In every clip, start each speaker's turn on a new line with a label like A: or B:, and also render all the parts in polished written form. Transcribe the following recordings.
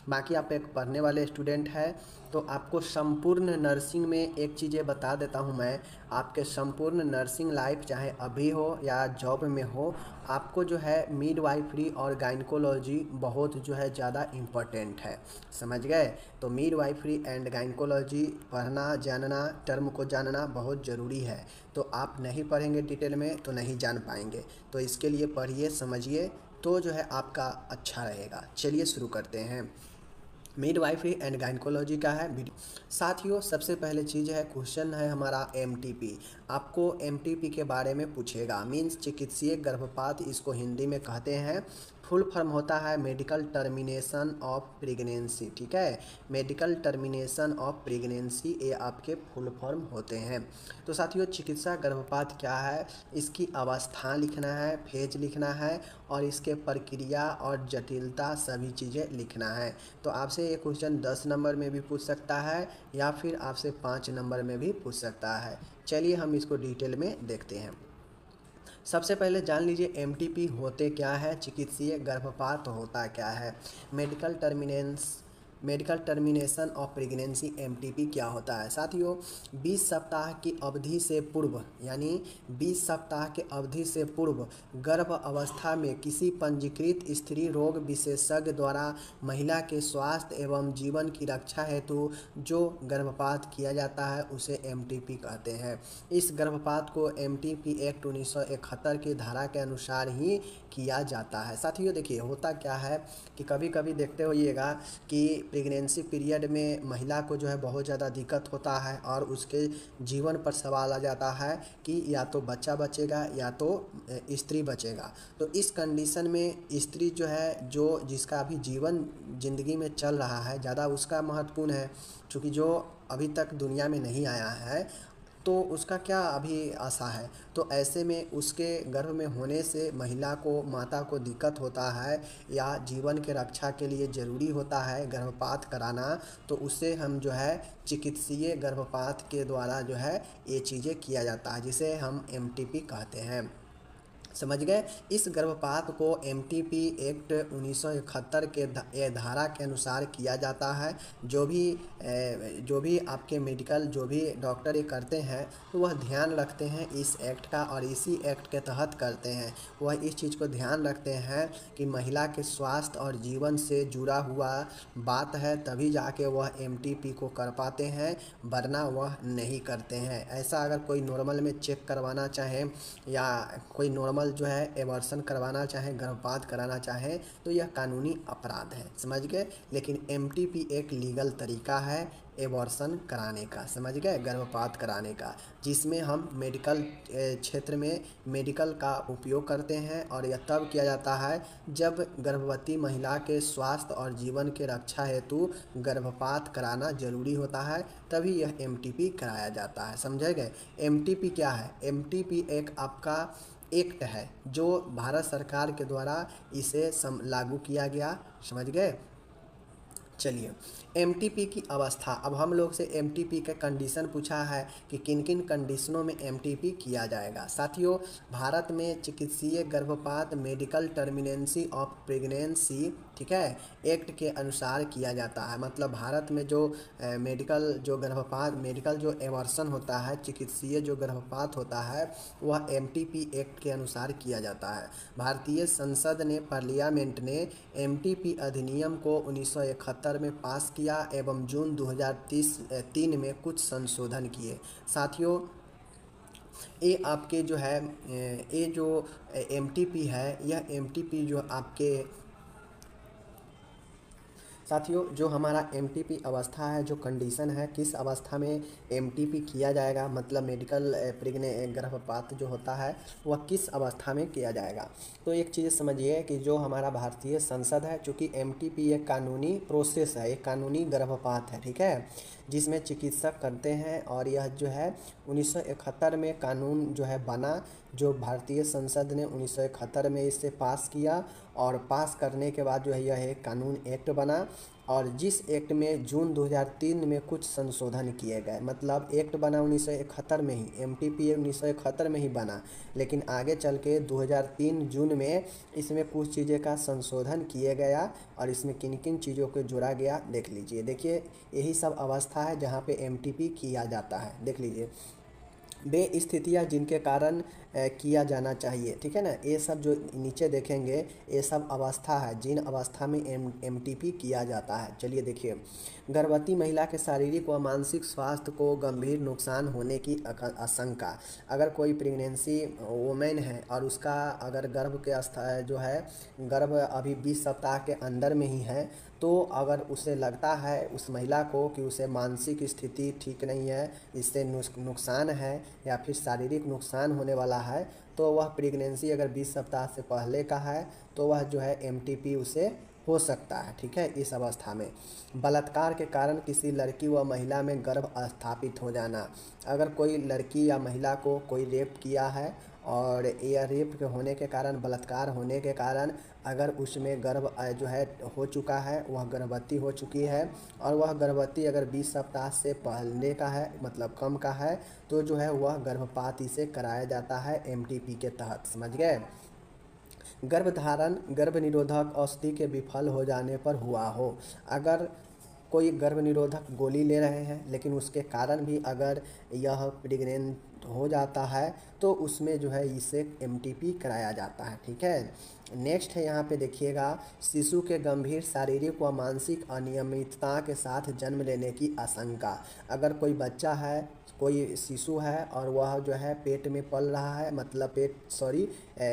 A: बाकी आप एक पढ़ने वाले स्टूडेंट हैं तो आपको संपूर्ण नर्सिंग में एक चीज़ें बता देता हूँ मैं, आपके संपूर्ण नर्सिंग लाइफ चाहे अभी हो या जॉब में हो, आपको जो है मिडवाइफरी और गायनकोलॉजी बहुत जो है ज़्यादा इम्पोर्टेंट है, समझ गए। तो मिडवाइफरी एंड गायनकोलॉजी पढ़ना जानना, टर्म को जानना बहुत ज़रूरी है। तो आप नहीं पढ़ेंगे डिटेल में तो नहीं जान पाएंगे, तो इसके लिए पढ़िए समझिए तो जो है आपका अच्छा रहेगा। चलिए शुरू करते हैं। मिडवाइफरी एंड गायनकोलॉजी का है वीडियो। साथियों सबसे पहले चीज़ है, क्वेश्चन है हमारा एमटीपी। आपको एमटीपी के बारे में पूछेगा, मीन्स चिकित्सीय गर्भपात इसको हिंदी में कहते हैं। फुल फॉर्म होता है मेडिकल टर्मिनेशन ऑफ प्रेगनेंसी, ठीक है। मेडिकल टर्मिनेशन ऑफ प्रेगनेंसी ये आपके फुल फॉर्म होते हैं। तो साथियों चिकित्सा गर्भपात क्या है, इसकी अवस्था लिखना है, फेज लिखना है और इसके प्रक्रिया और जटिलता सभी चीज़ें लिखना है। तो आपसे ये क्वेश्चन 10 नंबर में भी पूछ सकता है या फिर आपसे 5 नंबर में भी पूछ सकता है। चलिए हम इसको डिटेल में देखते हैं। सबसे पहले जान लीजिए एमटीपी होते क्या है, चिकित्सीय गर्भपात होता क्या है। Medical termination of pregnancy MTP क्या होता है। साथियों 20 सप्ताह की अवधि से पूर्व, यानी 20 सप्ताह के अवधि से पूर्व गर्भ अवस्था में किसी पंजीकृत स्त्री रोग विशेषज्ञ द्वारा महिला के स्वास्थ्य एवं जीवन की रक्षा हेतु जो गर्भपात किया जाता है उसे एमटीपी कहते हैं। इस गर्भपात को एमटीपी एक्ट 1971 की धारा के अनुसार ही किया जाता है। साथियों देखिए होता क्या है कि कभी कभी देखते होइएगा कि प्रेगनेंसी पीरियड में महिला को जो है बहुत ज़्यादा दिक्कत होता है और उसके जीवन पर सवाल आ जाता है कि या तो बच्चा बचेगा या तो स्त्री बचेगा। तो इस कंडीशन में स्त्री जो है, जो जिसका अभी जीवन ज़िंदगी में चल रहा है, ज़्यादा उसका महत्वपूर्ण है, क्योंकि जो अभी तक दुनिया में नहीं आया है तो उसका क्या अभी आशा है। तो ऐसे में उसके गर्भ में होने से महिला को, माता को दिक्कत होता है या जीवन के रक्षा के लिए ज़रूरी होता है गर्भपात कराना, तो उससे हम जो है चिकित्सीय गर्भपात के द्वारा जो है ये चीज़ें किया जाता है, जिसे हम एमटीपी कहते हैं, समझ गए। इस गर्भपात को एमटीपी एक्ट 1971 के धारा के अनुसार किया जाता है। जो भी आपके मेडिकल जो भी डॉक्टर ये करते हैं तो वह ध्यान रखते हैं इस एक्ट का, और इसी एक्ट के तहत करते हैं। वह इस चीज़ को ध्यान रखते हैं कि महिला के स्वास्थ्य और जीवन से जुड़ा हुआ बात है, तभी जाके वह एमटीपी को कर पाते हैं, वरना वह नहीं करते हैं। ऐसा अगर कोई नॉर्मल में चेक करवाना चाहे या कोई नॉर्मल जो है एबॉर्शन करवाना चाहे, गर्भपात कराना चाहे, तो यह कानूनी अपराध है, समझ गए। लेकिन एमटीपी एक लीगल तरीका है एबॉर्शन कराने का, समझ गए, गर्भपात कराने का, जिसमें हम मेडिकल क्षेत्र में मेडिकल का उपयोग करते हैं। और यह तब किया जाता है जब गर्भवती महिला के स्वास्थ्य और जीवन के रक्षा हेतु गर्भपात कराना जरूरी होता है, तभी यह एमटीपी कराया जाता है, समझे गए। एमटीपी क्या है, एमटीपी एक आपका एक्ट है जो भारत सरकार के द्वारा इसे लागू किया गया, समझ गए। चलिए एमटीपी की अवस्था, अब हम लोग से एमटीपी का कंडीशन पूछा है कि किन किन कंडीशनों में एमटीपी किया जाएगा। साथियों भारत में चिकित्सीय गर्भपात मेडिकल टर्मिनेंसी ऑफ प्रेगनेंसी, ठीक है, एक्ट के अनुसार किया जाता है। मतलब भारत में जो मेडिकल जो एबॉर्शन होता है, चिकित्सीय जो गर्भपात होता है, वह एमटीपी एक्ट के अनुसार किया जाता है। भारतीय संसद ने, पार्लियामेंट ने एमटीपी अधिनियम को 1971 में पास किया एवं जून 2003 में कुछ संशोधन किए। साथियों ये आपके जो है ये जो एमटीपी है, यह एमटीपी जो आपके साथियों जो हमारा एमटीपी अवस्था है, जो कंडीशन है, किस अवस्था में एमटीपी किया जाएगा, मतलब मेडिकल गर्भपात जो होता है वह किस अवस्था में किया जाएगा। तो एक चीज़ समझिए कि जो हमारा भारतीय संसद है, चूँकि एमटीपी एक कानूनी प्रोसेस है, एक कानूनी गर्भपात है, ठीक है। जिसमें चिकित्सक करते हैं। और यह जो है 1971 में कानून जो है बना, जो भारतीय संसद ने 1971 में इसे पास किया, और पास करने के बाद जो है यह एक कानून एक्ट बना। और जिस एक्ट में जून 2003 में कुछ संशोधन किए गए, मतलब एक्ट बना 1971 में ही, एमटीपी 1971 में ही बना, लेकिन आगे चल के 2003 जून में इसमें कुछ चीज़ें का संशोधन किए गया। और इसमें किन किन चीज़ों को जोड़ा गया देख लीजिए। देखिए यही सब अवस्था है जहाँ पे एमटीपी किया जाता है। देख लीजिए, वे स्थितियाँ जिनके कारण किया जाना चाहिए, ठीक है ना। ये सब जो नीचे देखेंगे ये सब अवस्था है जिन अवस्था में एमटीपी किया जाता है। चलिए देखिए, गर्भवती महिला के शारीरिक व मानसिक स्वास्थ्य को गंभीर नुकसान होने की आशंका। अगर कोई प्रेगनेंसी वोमेन है और उसका अगर गर्भ के जो है गर्भ अभी 20 सप्ताह के अंदर में ही है, तो अगर उसे लगता है उस महिला को कि उसे मानसिक स्थिति ठीक नहीं है, इससे नुकसान है या फिर शारीरिक नुकसान होने वाला है, तो वह प्रेगनेंसी अगर 20 सप्ताह से पहले का है तो वह जो है एमटीपी उसे हो सकता है, ठीक है। इस अवस्था में बलात्कार के कारण किसी लड़की व महिला में गर्भ स्थापित हो जाना। अगर कोई लड़की या महिला को कोई रेप किया है और यह रेप के होने के कारण, बलात्कार होने के कारण अगर उसमें गर्भ जो है हो चुका है, वह गर्भवती हो चुकी है, और वह गर्भवती अगर 20 सप्ताह से पहले का है, मतलब कम का है, तो जो है वह गर्भपात इसे कराया जाता है एमटीपी के तहत। समझ गए। गर्भधारण गर्भ निरोधक औषधि के विफल हो जाने पर हुआ हो। अगर कोई गर्भ निरोधक गोली ले रहे हैं लेकिन उसके कारण भी अगर यह प्रेग्नेंट हो जाता है तो उसमें जो है इसे एमटीपी कराया जाता है, ठीक है। नेक्स्ट है यहाँ पे देखिएगा, शिशु के गंभीर शारीरिक व मानसिक अनियमितता के साथ जन्म लेने की आशंका। अगर कोई बच्चा है, कोई शिशु है और वह जो है पेट में पल रहा है, मतलब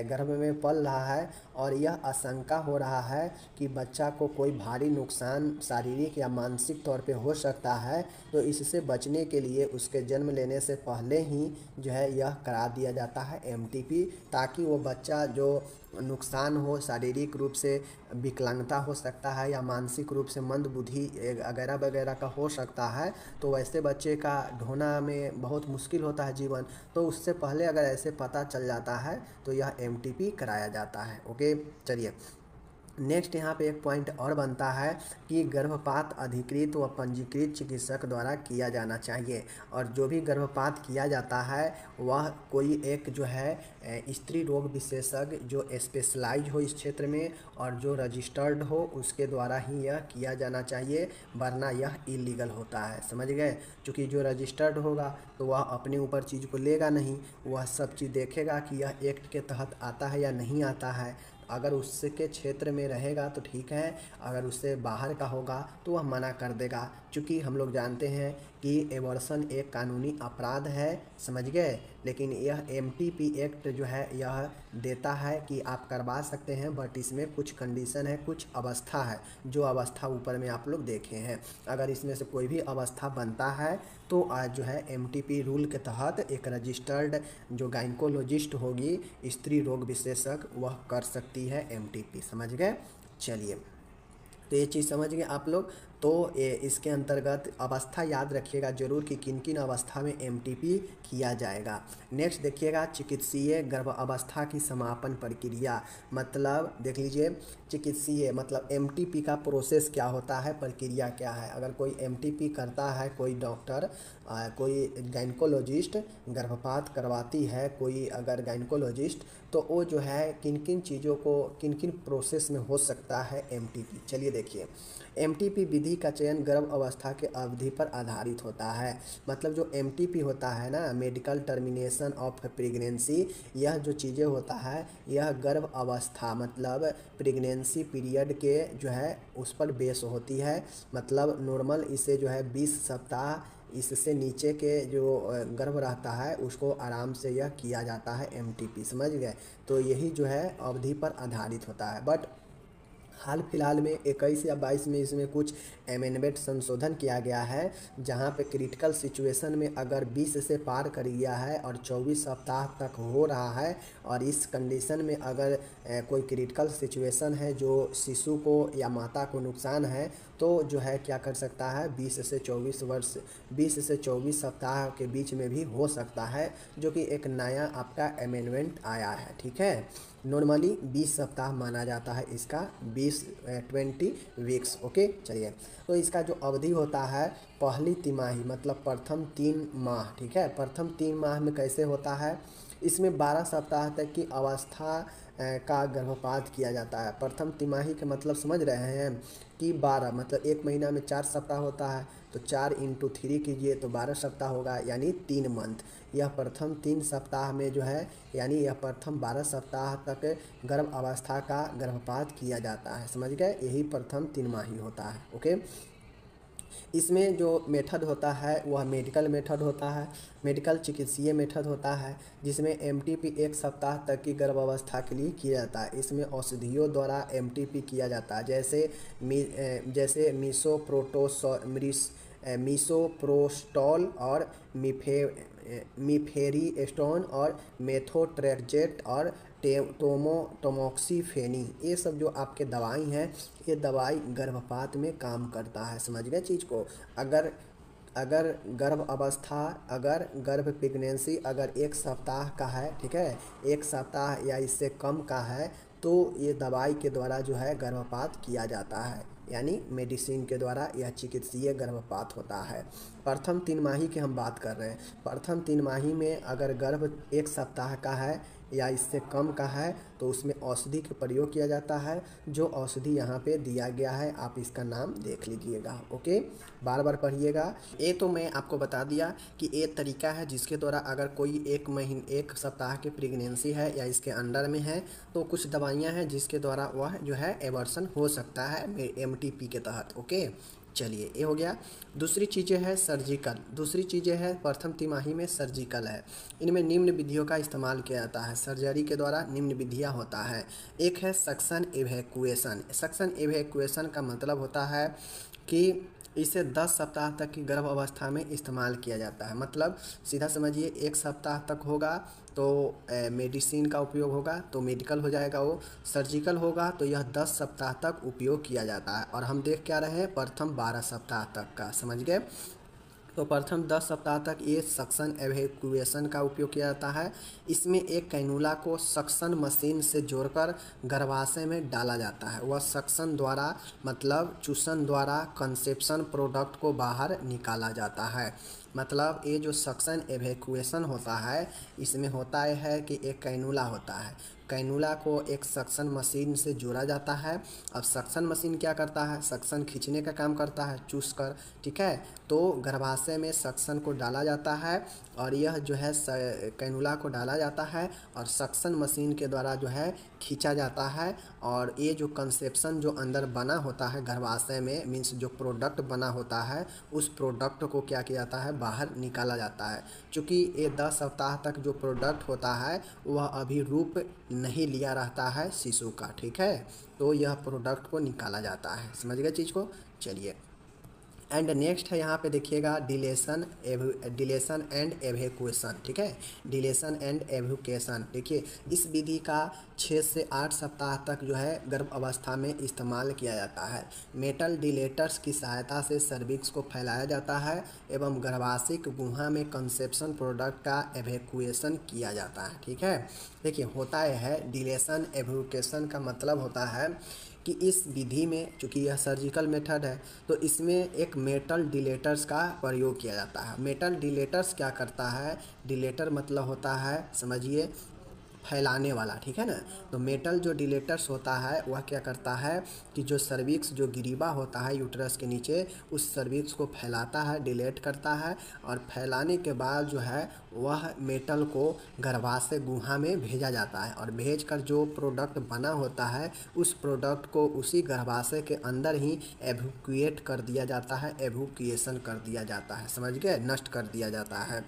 A: गर्भ में पल रहा है, और यह आशंका हो रहा है कि बच्चा को कोई भारी नुकसान शारीरिक या मानसिक तौर पे हो सकता है, तो इससे बचने के लिए उसके जन्म लेने से पहले ही जो है यह करा दिया जाता है एमटीपी, ताकि वो बच्चा जो नुकसान हो, शारीरिक रूप से विकलांगता हो सकता है या मानसिक रूप से मंद बुद्धि वगैरह वगैरह का हो सकता है, तो वैसे बच्चे का ढोना में बहुत मुश्किल होता है जीवन, तो उससे पहले अगर ऐसे पता चल जाता है तो यह एमटीपी कराया जाता है। ओके, चलिए नेक्स्ट यहाँ पे एक पॉइंट और बनता है कि गर्भपात अधिकृत व पंजीकृत चिकित्सक द्वारा किया जाना चाहिए। और जो भी गर्भपात किया जाता है वह कोई एक जो है स्त्री रोग विशेषज्ञ जो स्पेशलाइज हो इस क्षेत्र में और जो रजिस्टर्ड हो उसके द्वारा ही यह किया जाना चाहिए, वरना यह इलीगल होता है। समझ गए। क्योंकि जो रजिस्टर्ड होगा तो वह अपने ऊपर चीज़ को लेगा नहीं, वह सब चीज़ देखेगा कि यह एक्ट के तहत आता है या नहीं आता है। अगर उसके क्षेत्र में रहेगा तो ठीक है, अगर उससे बाहर का होगा तो वह मना कर देगा। क्योंकि हम लोग जानते हैं कि एबॉर्शन एक कानूनी अपराध है, समझ गए। लेकिन यह एमटीपी एक्ट जो है यह देता है कि आप करवा सकते हैं, बट इसमें कुछ कंडीशन है, कुछ अवस्था है, जो अवस्था ऊपर में आप लोग देखे हैं। अगर इसमें से कोई भी अवस्था बनता है तो आज जो है एमटीपी रूल के तहत एक रजिस्टर्ड जो गाइनकोलॉजिस्ट होगी, स्त्री रोग विशेषज्ञ, वह कर सकती है एमटीपी। समझ गए। चलिए, तो ये चीज़ समझ गए आप लोग। तो इसके अंतर्गत अवस्था याद रखिएगा जरूर कि किन किन अवस्था में एमटीपी किया जाएगा। नेक्स्ट देखिएगा, चिकित्सीय गर्भ अवस्था की समापन प्रक्रिया। मतलब देख लीजिए, चिकित्सीय मतलब एमटीपी का प्रोसेस क्या होता है, प्रक्रिया क्या है। अगर कोई एमटीपी करता है, कोई डॉक्टर, कोई गाइनकोलॉजिस्ट गर्भपात करवाती है, कोई अगर गाइनकोलॉजिस्ट, तो वो जो है किन किन चीज़ों को, किन किन प्रोसेस में हो सकता है एमटीपी। चलिए देखिए, एमटीपी विधि का चयन गर्भ अवस्था के अवधि पर आधारित होता है। मतलब जो एमटीपी होता है ना, मेडिकल टर्मिनेशन ऑफ प्रेगनेंसी, यह जो चीज़ें होता है यह गर्भ अवस्था मतलब प्रेगनेंसी पीरियड के जो है उस पर बेस होती है। मतलब नॉर्मल इसे जो है 20 सप्ताह इससे नीचे के जो गर्भ रहता है उसको आराम से यह किया जाता है एमटीपी। समझ गए। तो यही जो है अवधि पर आधारित होता है। बट हाल फिलहाल में 21 या 22 में इसमें कुछ अमेंडमेंट संशोधन किया गया है, जहां पे क्रिटिकल सिचुएशन में अगर 20 से पार कर गया है और 24 सप्ताह तक हो रहा है और इस कंडीशन में अगर कोई क्रिटिकल सिचुएशन है जो शिशु को या माता को नुकसान है, तो जो है क्या कर सकता है 20 से 24 सप्ताह के बीच में भी हो सकता है, जो कि एक नया आपका अमेंडमेंट आया है। ठीक है, नॉर्मली 20 सप्ताह माना जाता है इसका, 20 वीक्स। ओके, चलिए, तो इसका जो अवधि होता है पहली तिमाही मतलब प्रथम 3 माह। ठीक है, प्रथम 3 माह में कैसे होता है, इसमें 12 सप्ताह तक की अवस्था का गर्भपात किया जाता है। प्रथम तिमाही के मतलब समझ रहे हैं कि 12 मतलब एक महीना में 4 सप्ताह होता है, तो 4 × 3 कीजिए तो 12 सप्ताह होगा, यानी 3 मंथ। यह प्रथम 3 सप्ताह में जो है, यानी यह प्रथम 12 सप्ताह तक गर्भ अवस्था का गर्भपात किया जाता है। समझ गए, यही प्रथम 3 माही होता है। ओके, इसमें जो मेथड होता है वह मेडिकल मेथड होता है, मेडिकल चिकित्सीय मेथड होता है, जिसमें एमटीपी 1 सप्ताह तक की गर्भावस्था के लिए किया जाता है। इसमें औषधियों द्वारा एमटीपी किया जाता है, जैसे मीसोप्रोस्टॉल और मिफेरिस्टोन और मेथोट्रेक्सेट और टोमोक्सीफेनी, ये सब जो आपके दवाई हैं, ये दवाई गर्भपात में काम करता है। समझ गए चीज़ को। अगर अगर गर्भ अवस्था, अगर गर्भ प्रेगनेंसी अगर 1 सप्ताह का है, ठीक है, 1 सप्ताह या इससे कम का है, तो ये दवाई के द्वारा जो है गर्भपात किया जाता है, यानी मेडिसिन के द्वारा यह चिकित्सीय गर्भपात होता है। प्रथम 3 माही की हम बात कर रहे हैं। प्रथम 3 माही में अगर गर्भ 1 सप्ताह का है या इससे कम का है, तो उसमें औषधि का प्रयोग किया जाता है, जो औषधि यहाँ पे दिया गया है, आप इसका नाम देख लीजिएगा। ओके, बार बार पढ़िएगा। ये तो मैं आपको बता दिया कि एक तरीका है जिसके द्वारा अगर कोई 1 सप्ताह की प्रेगनेंसी है या इसके अंडर में है, तो कुछ दवाइयाँ हैं जिसके द्वारा वह जो है एबॉर्शन हो सकता है एमटीपी के तहत। ओके, चलिए, ये हो गया। दूसरी चीज़ें है सर्जिकल, दूसरी चीज़ें है प्रथम तिमाही में सर्जिकल है। इनमें निम्न विधियों का इस्तेमाल किया जाता है, सर्जरी के द्वारा निम्न विधियाँ होता है। एक है सक्शन एवैक्यूएशन। सक्शन एवैक्यूएशन का मतलब होता है कि इसे 10 सप्ताह तक की गर्भ अवस्था में इस्तेमाल किया जाता है। मतलब सीधा समझिए, 1 सप्ताह तक होगा तो मेडिसिन का उपयोग होगा, तो मेडिकल हो जाएगा। वो सर्जिकल होगा तो यह 10 सप्ताह तक उपयोग किया जाता है। और हम देख क्या रहे हैं, प्रथम 12 सप्ताह तक का। समझ गए, तो प्रथम 10 सप्ताह तक ये सक्शन एवैक्यूएशन का उपयोग किया जाता है। इसमें एक कैनुला को सक्शन मशीन से जोड़कर गर्भाशय में डाला जाता है। वह सक्शन द्वारा मतलब चूसन द्वारा कंसेप्शन प्रोडक्ट को बाहर निकाला जाता है। मतलब ये जो सक्शन एवैक्यूएशन होता है, इसमें होता है कि एक कैनुला होता है, कैनुला को एक सक्शन मशीन से जोड़ा जाता है। अब सक्शन मशीन क्या करता है, सक्शन खींचने का काम करता है, चूस कर। ठीक है, तो गर्भाशय में सक्शन को डाला जाता है और यह जो है कैनुला को डाला जाता है और सक्शन मशीन के द्वारा जो है खींचा जाता है। और ये जो कंसेप्शन जो अंदर बना होता है गर्भाशय में, मीन्स जो प्रोडक्ट बना होता है, उस प्रोडक्ट को क्या किया जाता है, बाहर निकाला जाता है। चूँकि ये 10 सप्ताह तक जो प्रोडक्ट होता है वह अभी रूप नहीं लिया रहता है शिशु का। ठीक है, तो यह प्रोडक्ट को निकाला जाता है। समझ गए चीज़ को। चलिए, एंड नेक्स्ट है यहाँ पे देखिएगा डिलेशन एंड एवैक्यूएशन। ठीक है, डिलेशन एंड एवैक्यूएशन। देखिए, इस विधि का 6 से 8 सप्ताह तक जो है गर्भ अवस्था में इस्तेमाल किया जाता है। मेटल डिलेटर्स की सहायता से सर्विक्स को फैलाया जाता है एवं गर्भाशय गुहा में कंसेप्शन प्रोडक्ट का एवैक्यूएशन किया जाता है। ठीक है, देखिए, होता है डिलेशन एवैक्यूएशन का मतलब होता है कि इस विधि में, चूँकि यह सर्जिकल मेथड है, तो इसमें एक मेटल डिलेटर्स का प्रयोग किया जाता है। मेटल डिलेटर्स क्या करता है, डिलेटर मतलब होता है, समझिए, फैलाने वाला। ठीक है ना, तो मेटल जो डिलेटर्स होता है वह क्या करता है कि जो सर्विक्स जो गिरीबा होता है यूट्रस के नीचे, उस सर्विक्स को फैलाता है, डिलेट करता है, और फैलाने के बाद जो है वह मेटल को गर्भाशय गुहा में भेजा जाता है। और भेजकर जो प्रोडक्ट बना होता है, उस प्रोडक्ट को उसी गर्भाशय के अंदर ही एवैक्यूएट कर दिया जाता है, एवैक्यूएशन कर दिया जाता है। समझ गए, नष्ट कर दिया जाता है।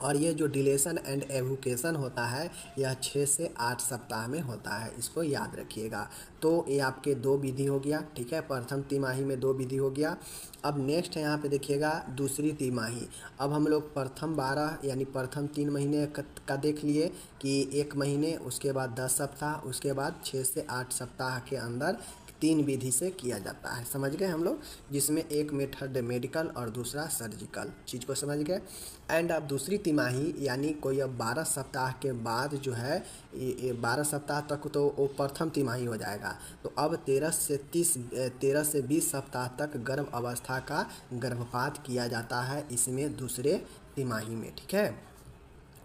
A: और ये जो डिलेशन एंड एवोकेशन होता है यह 6 से 8 सप्ताह में होता है, इसको याद रखिएगा। तो ये आपके 2 विधि हो गया, ठीक है, प्रथम तिमाही में 2 विधि हो गया। अब नेक्स्ट है यहाँ पे देखिएगा दूसरी तिमाही। अब हम लोग प्रथम 12 यानी प्रथम 3 महीने का देख लिए कि 1 महीने, उसके बाद 10 सप्ताह, उसके बाद 6 से 8 सप्ताह के अंदर 3 विधि से किया जाता है, समझ गए हम लोग, जिसमें एक मेथड मेडिकल और दूसरा सर्जिकल, चीज़ को समझ गए। एंड अब दूसरी तिमाही यानी कोई अब 12 सप्ताह के बाद जो है 12 सप्ताह तक तो वो प्रथम तिमाही हो जाएगा। तो अब 13 से 20 सप्ताह तक गर्भ अवस्था का गर्भपात किया जाता है इसमें दूसरे तिमाही में, ठीक है।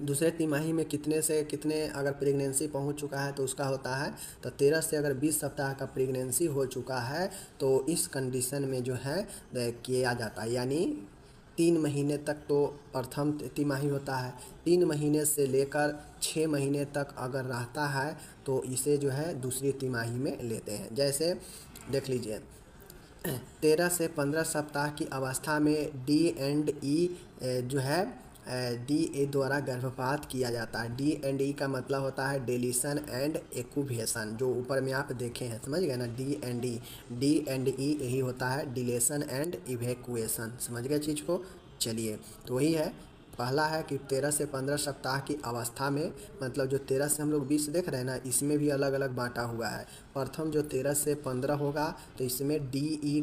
A: दूसरे तिमाही में कितने से कितने अगर प्रेगनेंसी पहुंच चुका है तो उसका होता है, तो 13 से अगर 20 सप्ताह का प्रेगनेंसी हो चुका है तो इस कंडीशन में जो है किया जाता है, यानी 3 महीने तक तो प्रथम तिमाही होता है, 3 महीने से लेकर 6 महीने तक अगर रहता है तो इसे जो है दूसरी तिमाही में लेते हैं। जैसे देख लीजिए 13 से 15 सप्ताह की अवस्था में D&E जो है D द्वारा गर्भपात किया जाता है। D&E का मतलब होता है डिलीशन एंड एक्यूवेशन, जो ऊपर में आप देखे हैं, समझ गए ना, D&E यही होता है डिलेशन एंड इवैक्यूएशन, समझ गए चीज़ को। चलिए तो वही है, पहला है कि 13 से 15 सप्ताह की अवस्था में, मतलब जो 13 से हम लोग 20 देख रहे हैं ना, इसमें भी अलग अलग बांटा हुआ है। प्रथम जो 13 से 15 होगा तो इसमें DE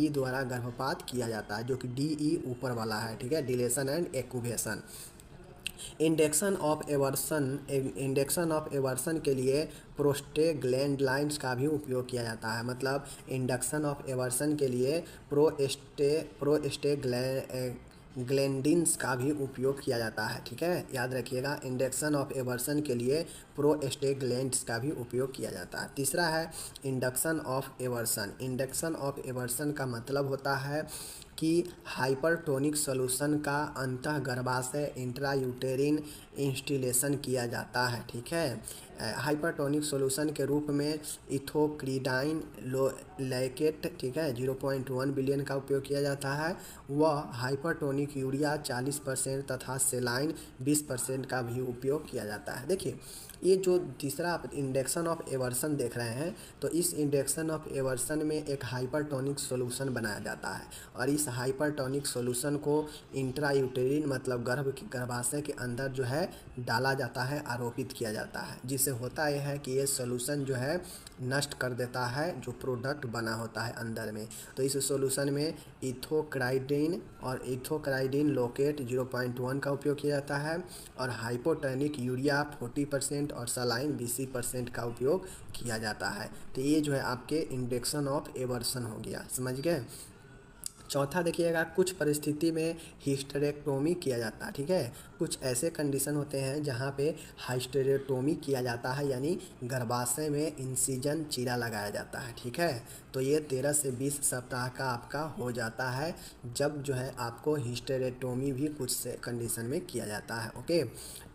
A: द्वारा गर्भपात किया जाता है, जो कि DE ऊपर वाला है, ठीक है, dilation and evacuation. Induction of abortion के लिए प्रोस्टेग्लैंडलाइंस का भी उपयोग किया जाता है, मतलब इंडक्शन ऑफ एवर्सन के लिए प्रोस्टेग्लैंडिन्स का भी उपयोग किया जाता है, ठीक है, याद रखिएगा। इंडक्शन ऑफ एवर्सन के लिए प्रोस्टेग्लैंड्स का भी उपयोग किया जाता है। तीसरा है induction of aversion. Induction of aversion का मतलब होता है कि हाइपरटोनिक सॉल्यूशन का अंतः गर्भाशय इंट्रायूटेरिन इंस्टिलेशन किया जाता है, ठीक है। हाइपरटोनिक सॉल्यूशन के रूप में इथोक्रीडाइन लैकेट, ठीक है, 0.1 बिलियन का उपयोग किया जाता है। वह हाइपरटोनिक यूरिया 40% तथा सेलाइन 20% का भी उपयोग किया जाता है। देखिए ये जो तीसरा आप इंडक्शन ऑफ एवर्सन देख रहे हैं, तो इस इंडक्शन ऑफ एवर्सन में एक हाइपरटोनिक सॉल्यूशन बनाया जाता है और इस हाइपरटोनिक सॉल्यूशन को इंट्रायूटेरिन मतलब गर्भाशय के अंदर जो है डाला जाता है, आरोपित किया जाता है, जिससे होता यह है कि ये सॉल्यूशन जो है नष्ट कर देता है जो प्रोडक्ट बना होता है अंदर में। तो इस सॉल्यूशन में इथोक्राइडिन लोकेट 0.1 का उपयोग किया जाता है और हाइपोटोनिक यूरिया 40% और सलाइन 20% का उपयोग किया जाता है। तो ये जो है आपके इंडक्शन ऑफ एवर्सन हो गया, समझ गए। चौथा देखिएगा, कुछ परिस्थिति में हिस्टेरेक्टोमी किया जाता है, ठीक है। कुछ ऐसे कंडीशन होते हैं जहाँ पे हिस्टेरेक्टोमी किया जाता है, यानी गर्भाशय में इंसिजन चीरा लगाया जाता है, ठीक है। तो ये 13 से 20 सप्ताह का आपका हो जाता है, जब जो है आपको हिस्टेरेक्टोमी भी कुछ से कंडीशन में किया जाता है, ओके।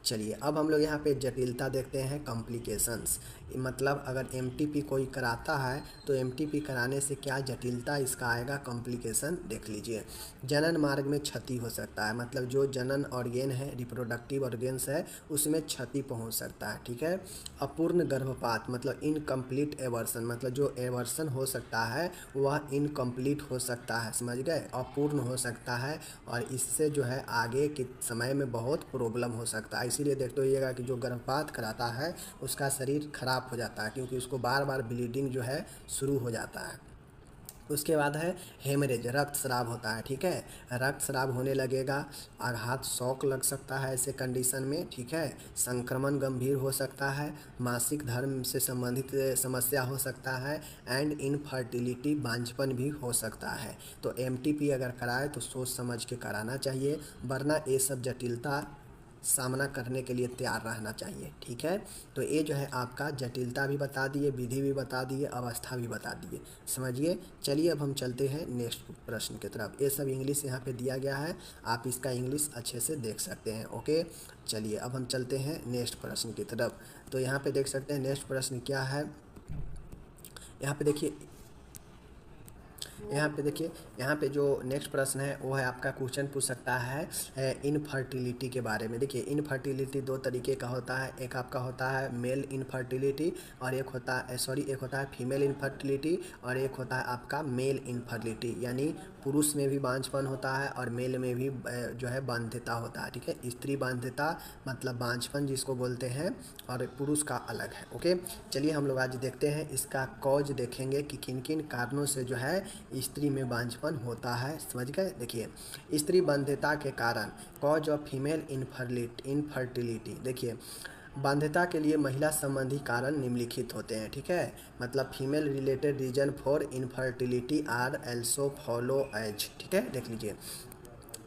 A: चलिए अब हम लोग यहाँ पे जटिलता देखते हैं, कॉम्प्लिकेशंस, मतलब अगर एमटीपी कोई कराता है तो एमटीपी कराने से क्या जटिलता इसका आएगा, कॉम्प्लिकेशन देख लीजिए। जनन मार्ग में क्षति हो सकता है, मतलब जो जनन ऑर्गेन है, रिप्रोडक्टिव ऑर्गेन्स है, उसमें क्षति पहुंच सकता है, ठीक है। अपूर्ण गर्भपात मतलब इनकम्प्लीट एवर्सन, मतलब जो एवर्सन हो सकता है वह इनकम्प्लीट हो सकता है, समझ गए, अपूर्ण हो सकता है और इससे जो है आगे के समय में बहुत प्रॉब्लम हो सकता है। इसीलिए देखते होइएगा कि जो गर्भपात कराता है उसका शरीर खराब हो जाता है, क्योंकि उसको बार बार ब्लीडिंग जो है शुरू हो जाता है। उसके बाद है हेमरेज, रक्तस्राव होता है, ठीक है, रक्तस्राव होने लगेगा, आघात शॉक लग सकता है ऐसे कंडीशन में, ठीक है। संक्रमण गंभीर हो सकता है, मासिक धर्म से संबंधित समस्या हो सकता है एंड इनफर्टिलिटी, बांझपन भी हो सकता है। तो एमटीपी अगर कराए तो सोच समझ के कराना चाहिए, वरना ये सब जटिलता सामना करने के लिए तैयार रहना चाहिए, ठीक है। तो ये जो है आपका जटिलता भी बता दिए, विधि भी बता दिए, अवस्था भी बता दिए, समझिए। चलिए अब हम चलते हैं नेक्स्ट प्रश्न की तरफ। ये सब इंग्लिश यहाँ पे दिया गया है, आप इसका इंग्लिश अच्छे से देख सकते हैं, ओके। चलिए अब हम चलते हैं नेक्स्ट प्रश्न की तरफ। तो यहाँ पे देख सकते हैं नेक्स्ट प्रश्न क्या है, यहाँ पे देखिए यहाँ पे देखिए, यहाँ पे जो नेक्स्ट प्रश्न है वो है आपका, क्वेश्चन पूछ सकता है इनफर्टिलिटी के बारे में। देखिए इनफर्टिलिटी दो तरीके का होता है, एक आपका होता है मेल इनफर्टिलिटी और एक होता है एक होता है फीमेल इनफर्टिलिटी और एक होता है आपका मेल इनफर्टिलिटी, यानी पुरुष में भी बांझपन होता है और मेल में भी जो है बांध्यता होता है। ठीक है, स्त्री बांध्यता मतलब बांझपन जिसको बोलते हैं, और पुरुष का अलग है। ओके, चलिए हम लोग आज देखते हैं इसका कॉज देखेंगे कि किन किन कारणों से जो है स्त्री में बांझपन होता है। समझ गए? देखिए स्त्री बांध्यता के कारण, कॉज ऑफ फीमेल इनफर्टिलिटी। देखिए बांध्यता के लिए महिला संबंधी कारण निम्नलिखित होते हैं। ठीक है, मतलब female related reason for infertility are also follow as. ठीक है, देख लीजिए।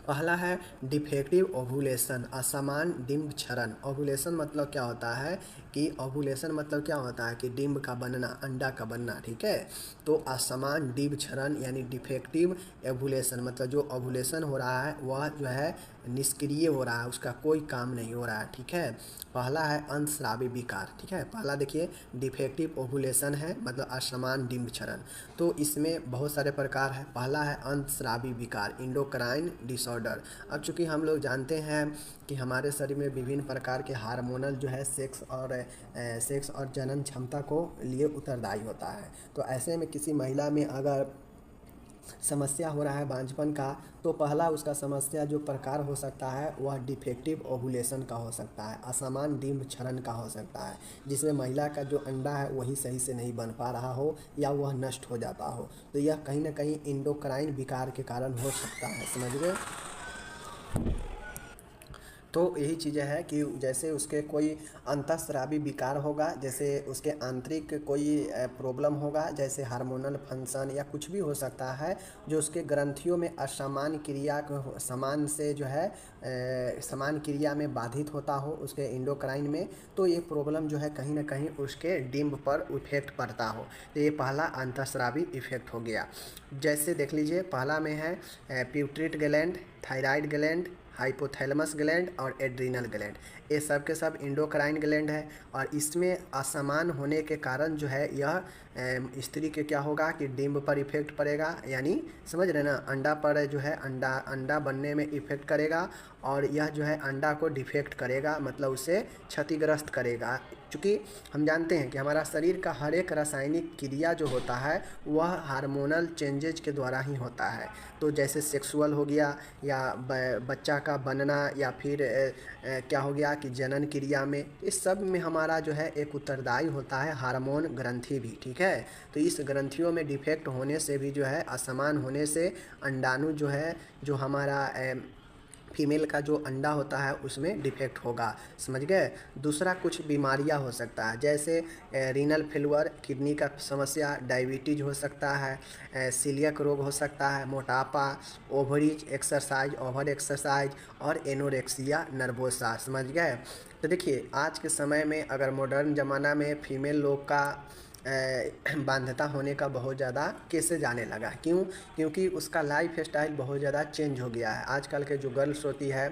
A: पहला है डिफेक्टिव ओवुलेशन, असमान डिम्ब क्षरण। ओवुलेशन मतलब क्या होता है कि ओवुलेशन मतलब क्या होता है कि डिम्ब का बनना, अंडा का बनना। ठीक है, तो असमान डिम्ब क्षरण यानी डिफेक्टिव ओवुलेशन मतलब जो ओवुलेशन हो रहा है वह जो है निष्क्रिय हो रहा है, उसका कोई काम नहीं हो रहा है। ठीक है, पहला है अंतस्रावी विकार। ठीक है, पहला देखिए डिफेक्टिव ओवुलेशन है मतलब असमान डिम्ब क्षरण, तो इसमें बहुत सारे प्रकार है। पहला है अंतस्रावी विकार, इंडोक्राइन डिसऑर्डर। अब चूंकि हम लोग जानते हैं कि हमारे शरीर में विभिन्न प्रकार के हार्मोनल जो है सेक्स और जनन क्षमता को लिए उत्तरदायी होता है, तो ऐसे में किसी महिला में अगर समस्या हो रहा है बांझपन का, तो पहला उसका समस्या जो प्रकार हो सकता है वह डिफेक्टिव ओवुलेशन का हो सकता है, असमान डिम्ब क्षरण का हो सकता है, जिसमें महिला का जो अंडा है वही सही से नहीं बन पा रहा हो या वह नष्ट हो जाता हो, तो यह कहीं ना कहीं इंडोक्राइन विकार के कारण हो सकता है। समझ गए? तो यही चीज़ें है कि जैसे उसके कोई अंतःस्रावी विकार होगा, जैसे उसके आंतरिक कोई प्रॉब्लम होगा, जैसे हार्मोनल फंक्शन या कुछ भी हो सकता है जो उसके ग्रंथियों में असमान क्रिया समान से जो है समान क्रिया में बाधित होता हो उसके इंडोक्राइन में, तो ये प्रॉब्लम जो है कहीं ना कहीं उसके डिम्ब पर इफेक्ट पड़ता हो, तो ये पहला अंतःस्रावी इफेक्ट हो गया। जैसे देख लीजिए, पहला में है pituitary gland, thyroid gland, hypothalamus gland और एड्रीनल ग्लैंड। ये सब के सब इंडोक्राइन ग्लैंड है, और इसमें असमान होने के कारण जो है यह स्त्री के क्या होगा कि डिम्ब पर इफेक्ट पड़ेगा, यानी समझ रहे ना, अंडा पर जो है अंडा बनने में इफेक्ट करेगा, और यह जो है अंडा को डिफेक्ट करेगा मतलब उसे क्षतिग्रस्त करेगा। चूँकि हम जानते हैं कि हमारा शरीर का हर एक रासायनिक क्रिया जो होता है वह हार्मोनल चेंजेज के द्वारा ही होता है, तो जैसे सेक्सुअल हो गया या बच्चा का बनना या फिर क्या हो गया कि जनन क्रिया में, इस सब में हमारा जो है एक उत्तरदायी होता है हार्मोन ग्रंथि भी। ठीक है, तो इस ग्रंथियों में डिफेक्ट होने से भी जो है असमान होने से अंडाणु जो है जो हमारा फीमेल का जो अंडा होता है उसमें डिफेक्ट होगा। समझ गए? दूसरा कुछ बीमारियां हो सकता है, जैसे रीनल फेलुअर, किडनी का समस्या, डायबिटीज हो सकता है, सीलियक रोग हो सकता है, मोटापा, ओवर एक्सरसाइज और एनोरेक्सिया नर्वोसा। समझ गए? तो देखिए आज के समय में अगर मॉडर्न ज़माना में फीमेल लोग का बाध्यता होने का बहुत ज़्यादा केसेज आने लगा। क्यों? क्योंकि उसका लाइफ स्टाइल बहुत ज़्यादा चेंज हो गया है। आजकल के जो गर्ल्स होती है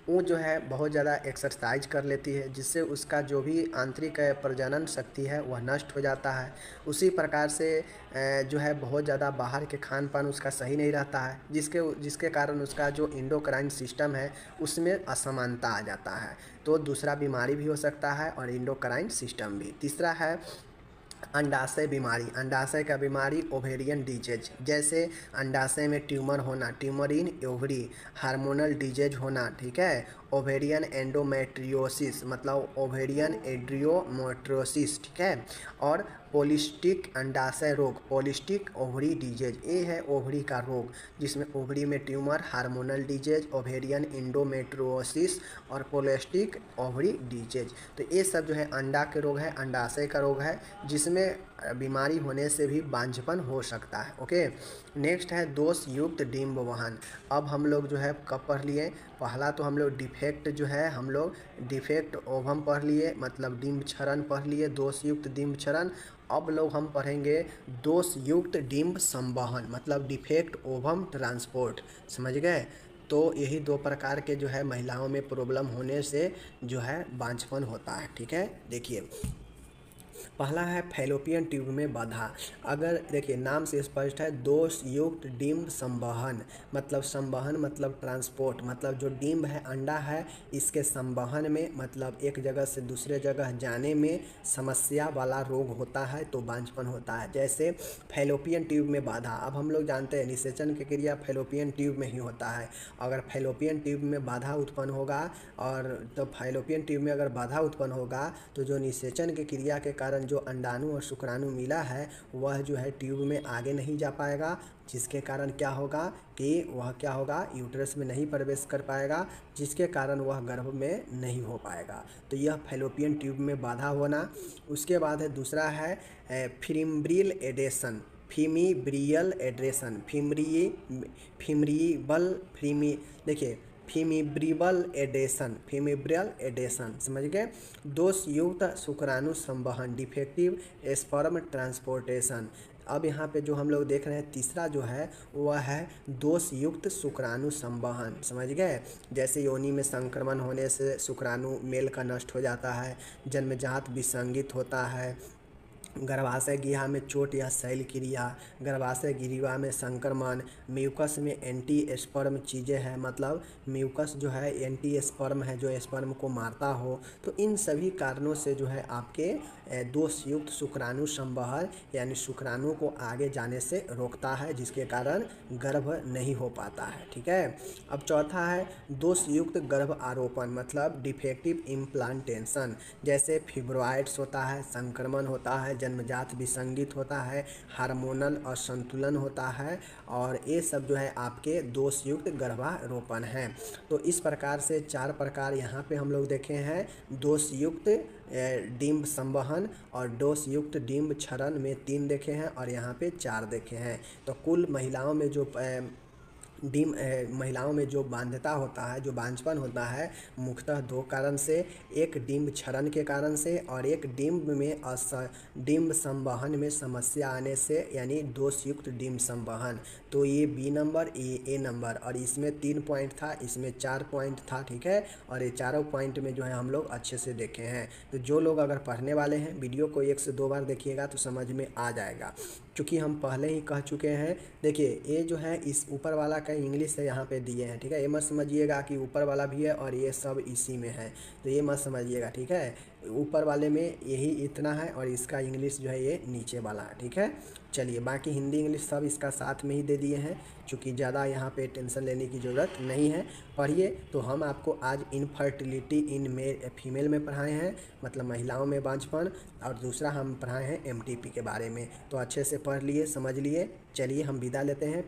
A: वो जो है बहुत ज़्यादा एक्सरसाइज कर लेती है, जिससे उसका जो भी आंतरिक प्रजनन शक्ति है वह नष्ट हो जाता है। उसी प्रकार से जो है बहुत ज़्यादा बाहर के खान पान उसका सही नहीं रहता है, जिसके कारण उसका जो इंडोक्राइन सिस्टम है उसमें असमानता आ जाता है। तो दूसरा बीमारी भी हो सकता है और इंडोक्राइन सिस्टम भी। तीसरा है अंडाशय बीमारी, अंडाशय का बीमारी, ओवेरियन डिजीज, जैसे अंडाशय में ट्यूमर होना, tumour in ovary, hormonal disease होना। ठीक है, ओवेरियन एंडोमेट्रियोसिस मतलब ओवेरियन एंड्रियोमेट्रियोसिस। ठीक है, और पॉलिस्टिक अंडाशय रोग, पॉलिस्टिक ओवरी डिजीज, ये है ओवरी का रोग जिसमें ओवरी में tumour, hormonal disease, ovarian endometriosis और पॉलिस्टिक ओवरी डिजीज। तो ये सब जो है अंडा के रोग है, अंडाशय का रोग है, जिसमें बीमारी होने से भी बांझपन हो सकता है। ओके, नेक्स्ट है दोष युक्त डिम्ब वहन। अब हम लोग जो है कब पढ़ लिए, पहला तो हम लोग डिफेक्ट जो है हम लोग डिफेक्ट ओवम पढ़ लिए मतलब डिम्ब क्षरण पढ़ लिए, दोष युक्त डिम्ब क्षरण। अब लोग हम पढ़ेंगे दोष युक्त डिम्ब संवहन मतलब डिफेक्ट ओवम ट्रांसपोर्ट। समझ गए? तो यही दो प्रकार के जो है महिलाओं में प्रॉब्लम होने से जो है बांझपन होता है। ठीक है, देखिए पहला है फैलोपियन ट्यूब में बाधा। अगर देखिए नाम से स्पष्ट है, दोष युक्त डिम्ब संवहन, मतलब संवहन मतलब ट्रांसपोर्ट, मतलब जो डिम्ब है अंडा है इसके संवहन में मतलब एक जगह से दूसरे जगह जाने में समस्या वाला रोग होता है तो बांझपन होता है। जैसे फैलोपियन ट्यूब में बाधा, अब हम लोग जानते हैं निषेचन की क्रिया फैलोपियन ट्यूब में ही होता है। अगर फैलोपियन ट्यूब में बाधा उत्पन्न होगा और तो फैलोपियन ट्यूब में अगर बाधा उत्पन्न होगा तो जो निषेचन की क्रिया के कारण जो अंडाणु और शुक्राणु मिला है वह जो है ट्यूब में आगे नहीं जा पाएगा, जिसके कारण क्या होगा कि वह क्या होगा यूट्रस में नहीं प्रवेश कर पाएगा, जिसके कारण वह गर्भ में नहीं हो पाएगा। तो यह फैलोपियन ट्यूब में बाधा होना। उसके बाद है दूसरा है फिम्ब्रिल एडेशन, फीमिब्रियल एड्रेशन, देखिए फीमिब्रिबल एडेशन, फीमिब्रियल एडेशन, समझ गए। दोष युक्त शुक्राणु संवहन, डिफेक्टिव स्पर्म ट्रांसपोर्टेशन। अब यहाँ पे जो हम लोग देख रहे हैं तीसरा जो है वह है दोष युक्त शुक्राणु संवहन, समझ गए। जैसे योनि में संक्रमण होने से शुक्राणु मेल का नष्ट हो जाता है, जन्मजात विसंगित होता है, गर्भाशय गिहा में चोट या शैल क्रिया, गर्भाशय गिरिवा में संक्रमण, म्यूकस में एंटी स्पर्म चीज़ें हैं, मतलब म्यूकस जो है एंटी स्पर्म है जो स्पर्म को मारता हो। तो इन सभी कारणों से जो है आपके दोषयुक्त शुक्राणु संवहन यानी शुक्राणु को आगे जाने से रोकता है, जिसके कारण गर्भ नहीं हो पाता है। ठीक है। अब चौथा है दोषयुक्त गर्भ आरोपण, मतलब डिफेक्टिव इम्प्लांटेशन। जैसे फिब्रॉइड्स होता है, संक्रमण होता है, जन्मजात विसंगित होता है, हार्मोनल असंतुलन होता है, और ये सब जो है आपके दोषयुक्त गर्भारोपण हैं। तो इस प्रकार से 4 प्रकार यहाँ पे हम लोग देखे हैं, दोषयुक्त डिम्ब संवहन और दोषयुक्त डिम्ब क्षरण में 3 देखे हैं और यहाँ पे 4 देखे हैं। तो कुल महिलाओं में जो महिलाओं में जो बाध्यता होता है, जो बांझपन होता है, मुख्यतः 2 कारण से, एक डिम्ब क्षरण के कारण से और एक डिम्ब संवहन में समस्या आने से, यानी दोषयुक्त डिम्ब संवहन। तो ये बी नंबर, ये ए नंबर, और इसमें 3 पॉइंट था, इसमें 4 पॉइंट था। ठीक है। और ये चारों पॉइंट में जो है हम लोग अच्छे से देखे हैं। तो जो लोग अगर पढ़ने वाले हैं वीडियो को 1 से 2 बार देखिएगा तो समझ में आ जाएगा, क्योंकि हम पहले ही कह चुके हैं। देखिए ये जो है इस ऊपर वाला का इंग्लिश है यहाँ पे दिए हैं। ठीक है। ये मत समझिएगा कि ऊपर वाला भी है और ये सब इसी में है, तो ये मत समझिएगा। ठीक है। ऊपर वाले में यही इतना है और इसका इंग्लिश जो है ये नीचे वाला है। ठीक है। चलिए बाकी हिंदी इंग्लिश सब इसका साथ में ही दे दिए हैं, क्योंकि ज़्यादा यहाँ पे टेंशन लेने की ज़रूरत नहीं है। पढ़िए। तो हम आपको आज इनफर्टिलिटी इन फीमेल में पढ़ाए हैं, मतलब महिलाओं में बांझपन, और दूसरा हम पढ़ाए हैं एमटीपी के बारे में। तो अच्छे से पढ़ लिए, समझ लिए। चलिए हम विदा लेते हैं।